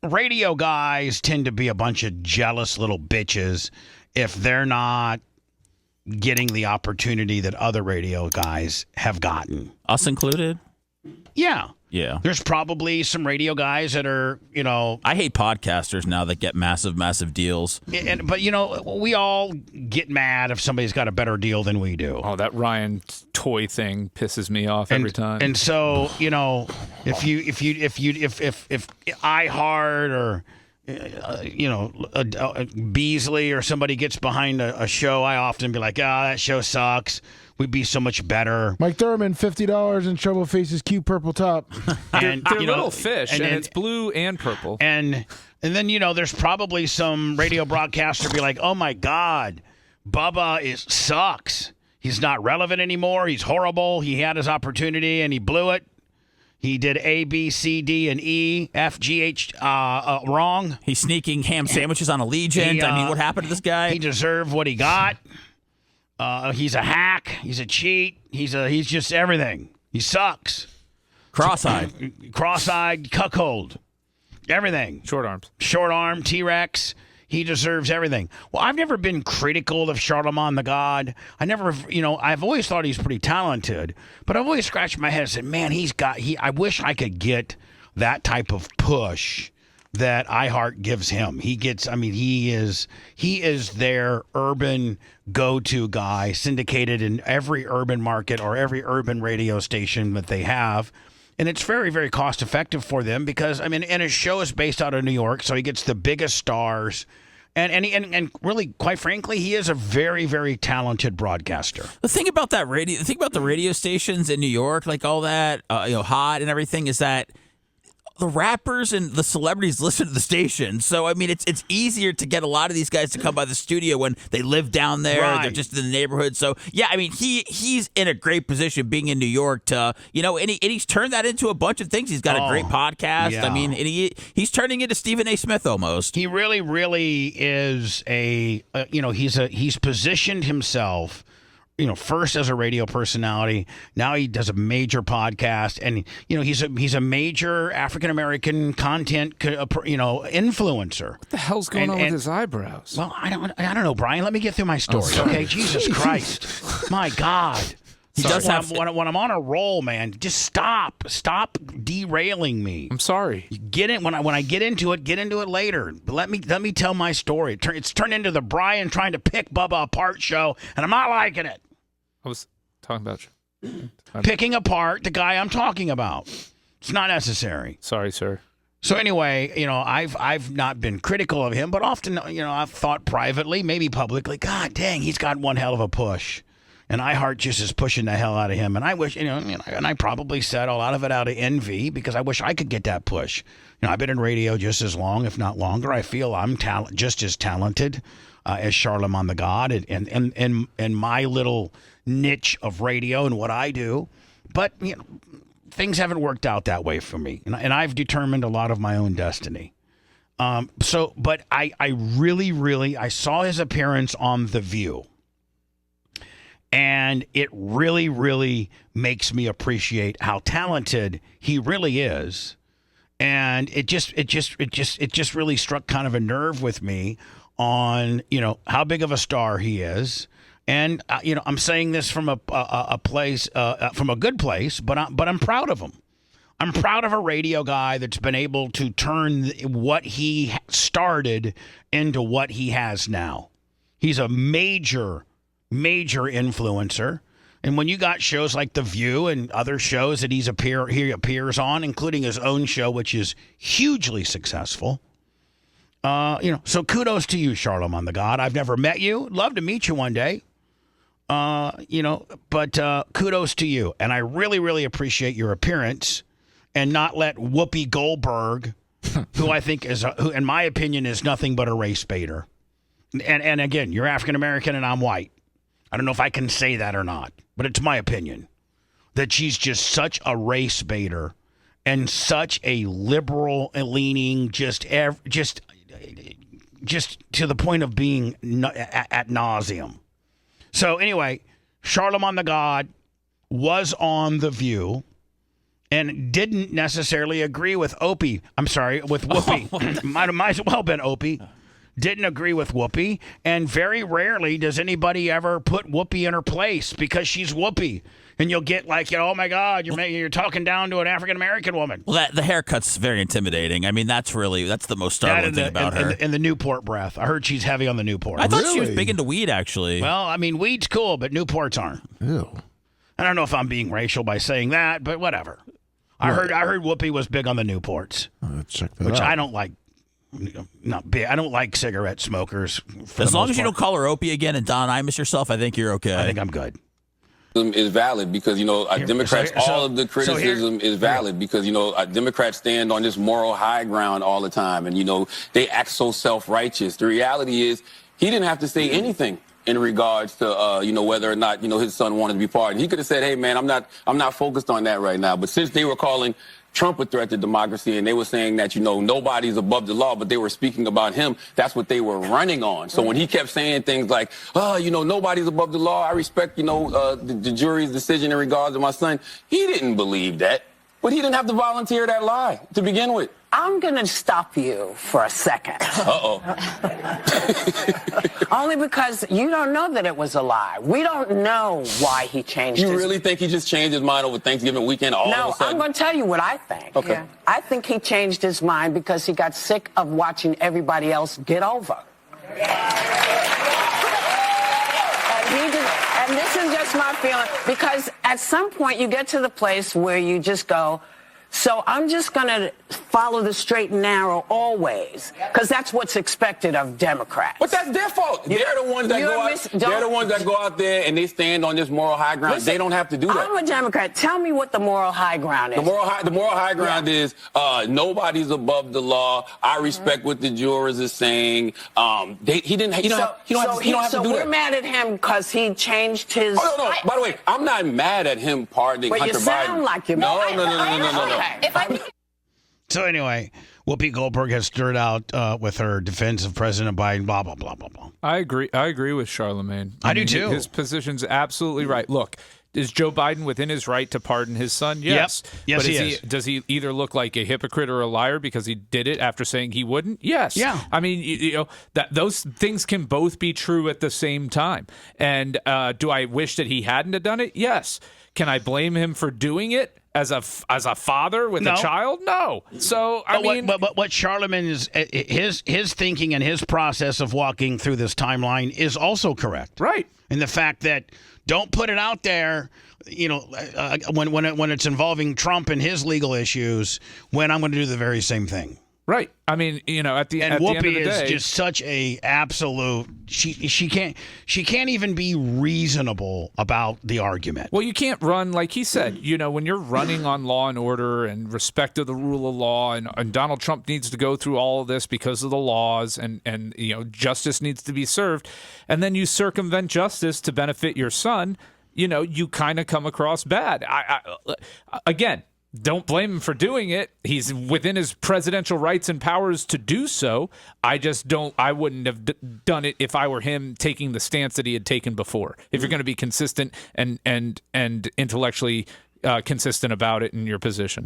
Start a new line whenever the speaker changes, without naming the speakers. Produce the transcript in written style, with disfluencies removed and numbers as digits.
radio guys tend to be a bunch of jealous little bitches if they're not getting the opportunity that other radio guys have gotten.
Us included?
Yeah.
Yeah.
There's probably some radio guys that are,
I hate podcasters now that get massive deals.
But we all get mad if somebody's got a better deal than we do.
Oh, that Ryan toy thing pisses me off every time.
And so, if iHeart or Beasley or somebody gets behind a show, I often be like, that show sucks. We'd be so much better.
Mike Thurman, $50 and Trouble Face's cute purple top.
And they're little fish, and it's blue and purple.
And then, there's probably some radio broadcaster be like, oh, my God, Bubba sucks. He's not relevant anymore. He's horrible. He had his opportunity, and he blew it. He did A, B, C, D, and E, F, G, H wrong.
He's sneaking ham sandwiches on Allegiant. What happened to this guy?
He deserved what he got. He's a hack. He's a cheat. He's just everything. He sucks.
Cross-eyed,
cuckold, everything.
Short
arm, T-Rex. He deserves everything. Well, I've never been critical of Charlemagne the God. I've always thought he's pretty talented, but I've always scratched my head and said, man, I wish I could get that type of push that iHeart gives him. He is their urban go-to guy, syndicated in every urban market or every urban radio station that they have. And it's very, very cost effective for them because, and his show is based out of New York, so he gets the biggest stars. And really, quite frankly, he is a very, very talented broadcaster.
The thing about the radio stations in New York, like all that, hot and everything, is that the rappers and the celebrities listen to the station. So, it's easier to get a lot of these guys to come by the studio when they live down there. Right. They're just in the neighborhood. So, yeah, he's in a great position being in New York to, and he's turned that into a bunch of things. He's got a great podcast. Yeah. And he's turning into Stephen A. Smith almost.
He really, really is he's positioned himself first as a radio personality. Now he does a major podcast, and he's a major African American content influencer.
What the hell's going on with his eyebrows?
Well, I don't know, Brian. Let me get through my story, okay? Jesus Christ, my God. When I'm on a roll, man, just stop derailing me.
I'm sorry.
Get it when I get into it later. But let me tell my story. It's turned into the Brian trying to pick Bubba apart show, and I'm not liking it.
I was talking about you.
Picking apart the guy I'm talking about. It's not necessary.
Sorry, sir.
So anyway, I've not been critical of him, but often, I've thought privately, maybe publicly, God dang, he's got one hell of a push. And iHeart just is pushing the hell out of him. And I wish, and I probably said a lot of it out of envy because I wish I could get that push. I've been in radio just as long, if not longer. I feel I'm just as talented as Charlemagne the God and my little niche of radio and what I do. But, things haven't worked out that way for me. And I've determined a lot of my own destiny. But I really I saw his appearance on The View. And it really, really makes me appreciate how talented he really is. And it just really struck kind of a nerve with me on, how big of a star he is. And, I'm saying this from a place, from a good place, but I'm proud of him. I'm proud of a radio guy that's been able to turn what he started into what he has now. He's a major influencer. And when you got shows like The View and other shows that he appears on, including his own show, which is hugely successful, so kudos to you, Charlemagne the God. I've never met you. Love to meet you one day. But kudos to you. And I really, really appreciate your appearance and not let Whoopi Goldberg, who I think who in my opinion is nothing but a race baiter. And again, you're African American and I'm white. I don't know if I can say that or not, but it's my opinion that she's just such a race baiter and such a liberal leaning, just to the point of being ad nauseum. So anyway, Charlemagne the God was on The View, and didn't necessarily agree with Opie. I'm sorry, with Whoopi. might as well have been Opie. Didn't agree with Whoopi, and very rarely does anybody ever put Whoopi in her place because she's Whoopi. And you'll get like, oh my God, you're talking down to an African American woman.
Well, the haircut's very intimidating. I mean, that's the most startling thing about her.
And the Newport breath. I heard she's heavy on the Newport.
I thought she was big into weed, actually.
Well, I mean, weed's cool, but Newports aren't.
Ew.
I don't know if I'm being racial by saying that, but whatever. I heard Whoopi was big on the Newports,
Check that
which
out.
I don't like. Not big. I don't like cigarette smokers.
As long as you don't call her Opie again and Don Imus yourself, I think you're okay.
I think I'm good.
Is valid because, Democrats, all of the criticism is valid because, Democrats stand on this moral high ground all the time. And, they act so self-righteous. The reality is he didn't have to say anything in regards to, whether or not, his son wanted to be pardoned. He could have said, hey, man, I'm not focused on that right now. But since they were calling Trump a threat to democracy, and they were saying that, nobody's above the law, but they were speaking about him. That's what they were running on. So when he kept saying things like, nobody's above the law, I respect, the jury's decision in regards to my son, he didn't believe that. But he didn't have to volunteer that lie to begin with.
I'm going to stop you for a second.
Uh-oh.
Only because you don't know that it was a lie. We don't know why he changed
You really think he just changed his mind over Thanksgiving weekend all of a
No,
sudden?
I'm going to tell you what I think.
Okay.
Yeah. I think he changed his mind because he got sick of watching everybody else get over. And this is just my feeling, because at some point you get to the place where you just go, so I'm just going to follow the straight and narrow always, because that's what's expected of Democrats.
But that's their fault. They're the ones that they're the ones that go out there and they stand on this moral high ground.
Listen,
they don't have to do that.
I'm a Democrat. Tell me what the moral high ground is.
The moral high ground is nobody's above the law. I respect what the jurors are saying. He don't have to do that.
So we're mad at him because he changed his.
Oh, no. By the way, I'm not mad at him pardoning Hunter Biden.
But you sound like you're
No.
Okay.
So anyway, Whoopi Goldberg has stirred out with her defense of President Biden, blah, blah, blah, blah, blah.
I agree with Charlemagne.
I do too.
His position's absolutely right. Look, is Joe Biden within his right to pardon his son? Yes.
Yep. Yes,
but
he is.
Does he either look like a hypocrite or a liar because he did it after saying he wouldn't? Yes.
Yeah.
I mean, that those things can both be true at the same time. And do I wish that he hadn't have done it? Yes. Can I blame him for doing it as a father with a child? No. So
but what Charlemagne is his thinking and his process of walking through this timeline is also correct.
Right.
And the fact that don't put it out there, when it's involving Trump and his legal issues, when I'm going to do the very same thing.
Right. I mean, at the end of
Whoopi
the day,
is just such a absolute. She can't even be reasonable about the argument.
Well, you can't run, like he said, when you're running on law and order and respect of the rule of law, and Donald Trump needs to go through all of this because of the laws, and justice needs to be served, and then you circumvent justice to benefit your son, you kind of come across bad. Again, don't blame him for doing it. He's within his presidential rights and powers to do so. I wouldn't have done it if I were him, taking the stance that he had taken before. If you're going to be consistent and intellectually consistent about it in your position.